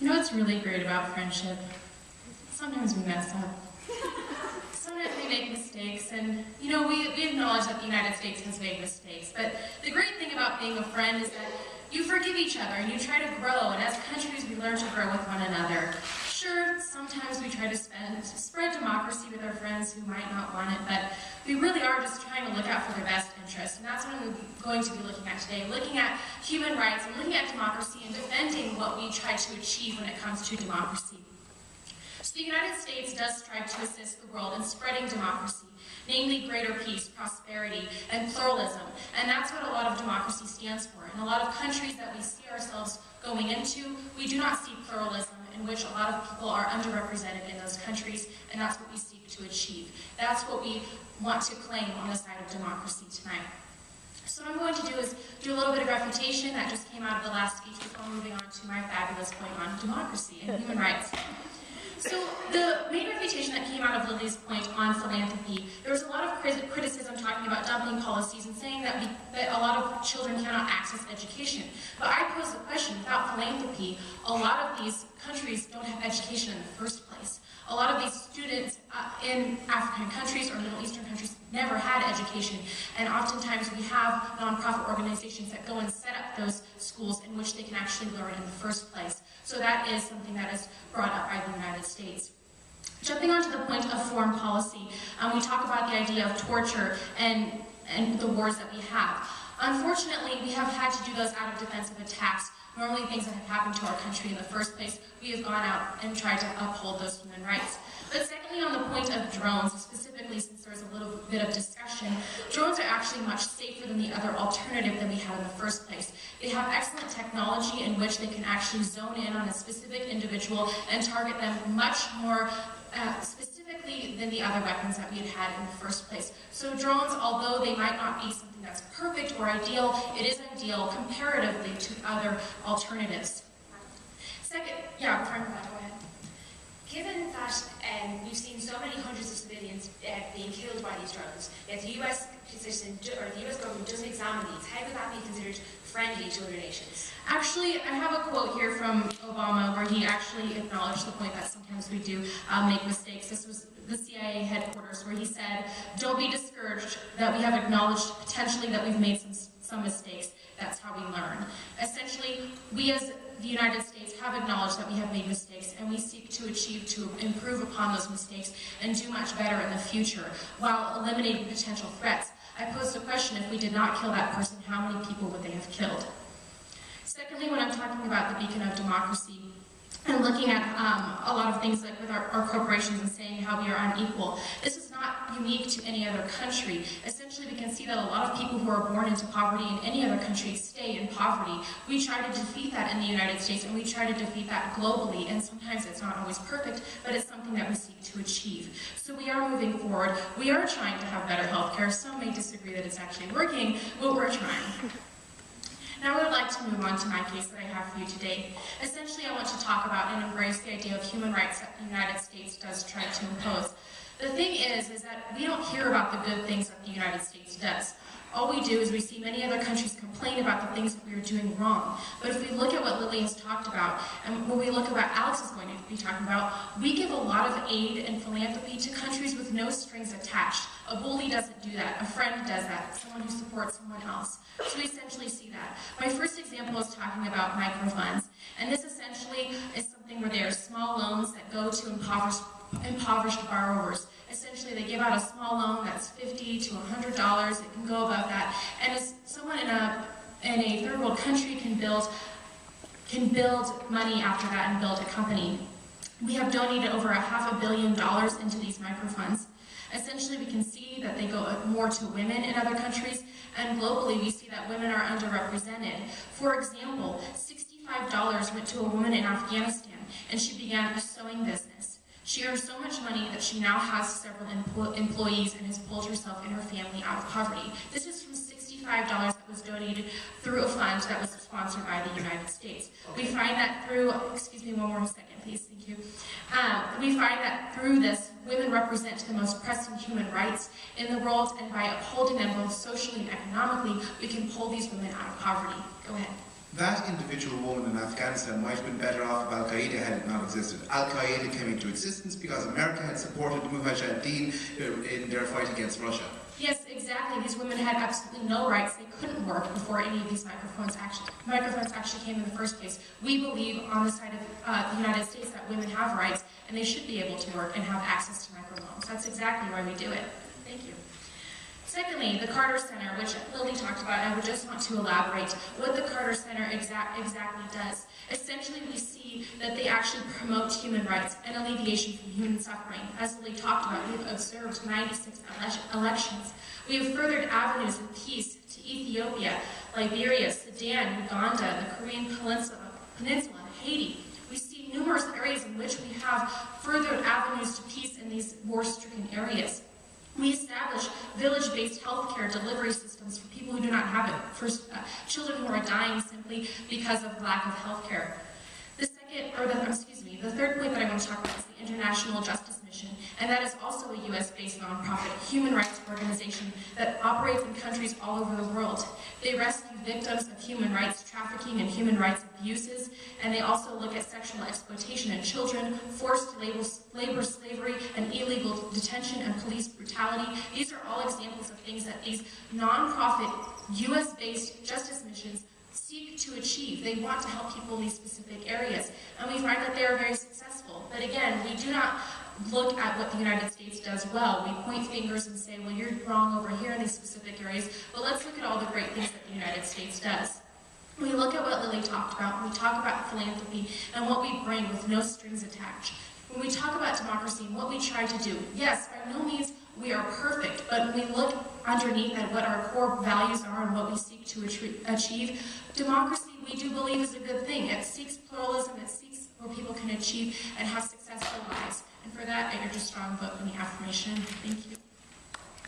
You know what's really great about friendship? Sometimes we mess up. Sometimes we make mistakes, and you know, we acknowledge that the United States has made mistakes, but the great thing about being a friend is that you forgive each other and you try to grow, and as countries we learn to grow with one another. Sure, sometimes we try to spread democracy with our friends who might not want it, but we really are just trying to look out for their best interests, and that's what I'm going to be looking at today, looking at human rights and looking at democracy and defending what we try to achieve when it comes to democracy. So the United States does strive to assist the world in spreading democracy, namely greater peace, prosperity, and pluralism. And that's what a lot of democracy stands for. In a lot of countries that we see ourselves going into, we do not see pluralism, in which a lot of people are underrepresented in those countries, and that's what we seek to achieve. That's what we want to claim on the side of democracy tonight. So what I'm going to do is do a little bit of refutation that just came out of the last speech before moving on to my fabulous point on democracy and human rights. So the main refutation that came out of Lily's point on philanthropy, there was a lot of criticism talking about dumping policies and saying that a lot of children cannot access education. But I pose the question, without philanthropy, a lot of these countries don't have education in the first place. A lot of these students in African countries or Middle Eastern countries never had education, and oftentimes we have nonprofit organizations that go and set up those schools in which they can actually learn in the first place. So that is something that is brought up by the United States. Jumping on to the point of foreign policy, we talk about the idea of torture and the wars that we have. Unfortunately, we have had to do those out of defensive attacks, normally things that have happened to our country in the first place. We have gone out and tried to uphold those human rights. But secondly, on the point of drones, specifically since there's a little bit of discussion, drones are actually much safer than the other alternative that we had in the first place. They have excellent technology in which they can actually zone in on a specific individual and target them much more specifically than the other weapons that we had in the first place. So drones, although they might not be something that's perfect or ideal, it is ideal comparatively to other alternatives. Second, yeah, go ahead. Given that we've seen so many hundreds of civilians being killed by these drones, if the US position or the US government doesn't examine these, how would that be considered friendly to other nations? Actually, I have a quote here from Obama where he actually acknowledged the point that sometimes we do make mistakes. This was the CIA headquarters where he said, "Don't be discouraged that we have acknowledged potentially that we've made some mistakes. That's how we learn." Essentially, we as the United States have acknowledged that we have made mistakes, and we seek to achieve to improve upon those mistakes and do much better in the future while eliminating potential threats. I posed the question, if we did not kill that person, how many people would they have killed? Secondly, when I'm talking about the beacon of democracy and looking at a lot of things like with our corporations and saying how we are unequal, this is not unique to any other country. Essentially, we can see that a lot of people who are born into poverty in any other country stay in poverty. We try to defeat that in the United States, and we try to defeat that globally, and sometimes it's not always perfect, but it's something that we seek to achieve. So we are moving forward. We are trying to have better healthcare. Some may disagree that it's actually working, but we're trying. Now I would like to move on to my case that I have for you today. Essentially, I want to talk about and embrace the idea of human rights that the United States does try to impose. The thing is that we don't hear about the good things that the United States does. All we do is we see many other countries complain about the things that we are doing wrong. But if we look at what Lily has talked about, and when we look at what Alex is going to be talking about, we give a lot of aid and philanthropy to countries with no strings attached. A bully doesn't do that. A friend does that. Someone who supports someone else. So we essentially see that. My first example is talking about microfunds. And this essentially is something where there are small loans that go to impoverished borrowers. Essentially, they give out a small loan that's $50 to $100. It can go above that. And as someone in a third world country can build money after that and build a company. We have donated over $500 million into these microfunds. Essentially, we can see that they go more to women in other countries, and globally, we see that women are underrepresented. For example, $65 went to a woman in Afghanistan, and she began a sewing business. She earned so much money that she now has several employees and has pulled herself and her family out of poverty. This is from $65 that was donated through a fund that was sponsored by the United States. We find that through, excuse me one more second, please, thank you. We find that through this, women represent the most pressing human rights in the world, and by upholding them both socially and economically, we can pull these women out of poverty. Go ahead. That individual woman in Afghanistan might have been better off if Al-Qaeda had not existed. Al-Qaeda came into existence because America had supported Mujahideen in their fight against Russia. Yes, exactly. These women had absolutely no rights. They couldn't work before any of these microphones actually came in the first place. We believe on the side of the United States that women have rights and they should be able to work and have access to microphones. That's exactly why we do it. Thank you. Secondly, the Carter Center, which Lily talked about, and I would just want to elaborate what the Carter Center exactly does. Essentially, we see that they actually promote human rights and alleviation from human suffering. As Lily talked about, we've observed 96 elections. We have furthered avenues of peace to Ethiopia, Liberia, Sudan, Uganda, the Korean Peninsula, Haiti. We see numerous areas in which we have furthered avenues to peace in these war-stricken areas. We establish village-based healthcare delivery systems for people who do not have it, for children who are dying simply because of lack of healthcare. The third point that I want to talk about is the International Justice Mission, and that is also a US-based nonprofit human rights organization that operates in countries all over the world. They rescue victims of human rights trafficking and human rights abuses, and they also look at sexual exploitation of children, forced labor, slavery, and illegal detention and police brutality. These are all examples of things that these nonprofit US-based justice missions seek to achieve. They want to help people in these specific areas, and we find that they are very successful. But again, we do not look at what the United States does well. We point fingers and say, well, you're wrong over here in these specific areas, but let's look at all the great things that the United States does. We look at what Lily talked about, we talk about philanthropy, and what we bring with no strings attached. When we talk about democracy and what we try to do, yes, by no means we are perfect, but when we look underneath at what our core values are and what we seek to achieve, democracy, we do believe, is a good thing. It seeks pluralism, it seeks where people can achieve and have successful lives. And for that, I urge a strong vote in the affirmation. Thank you.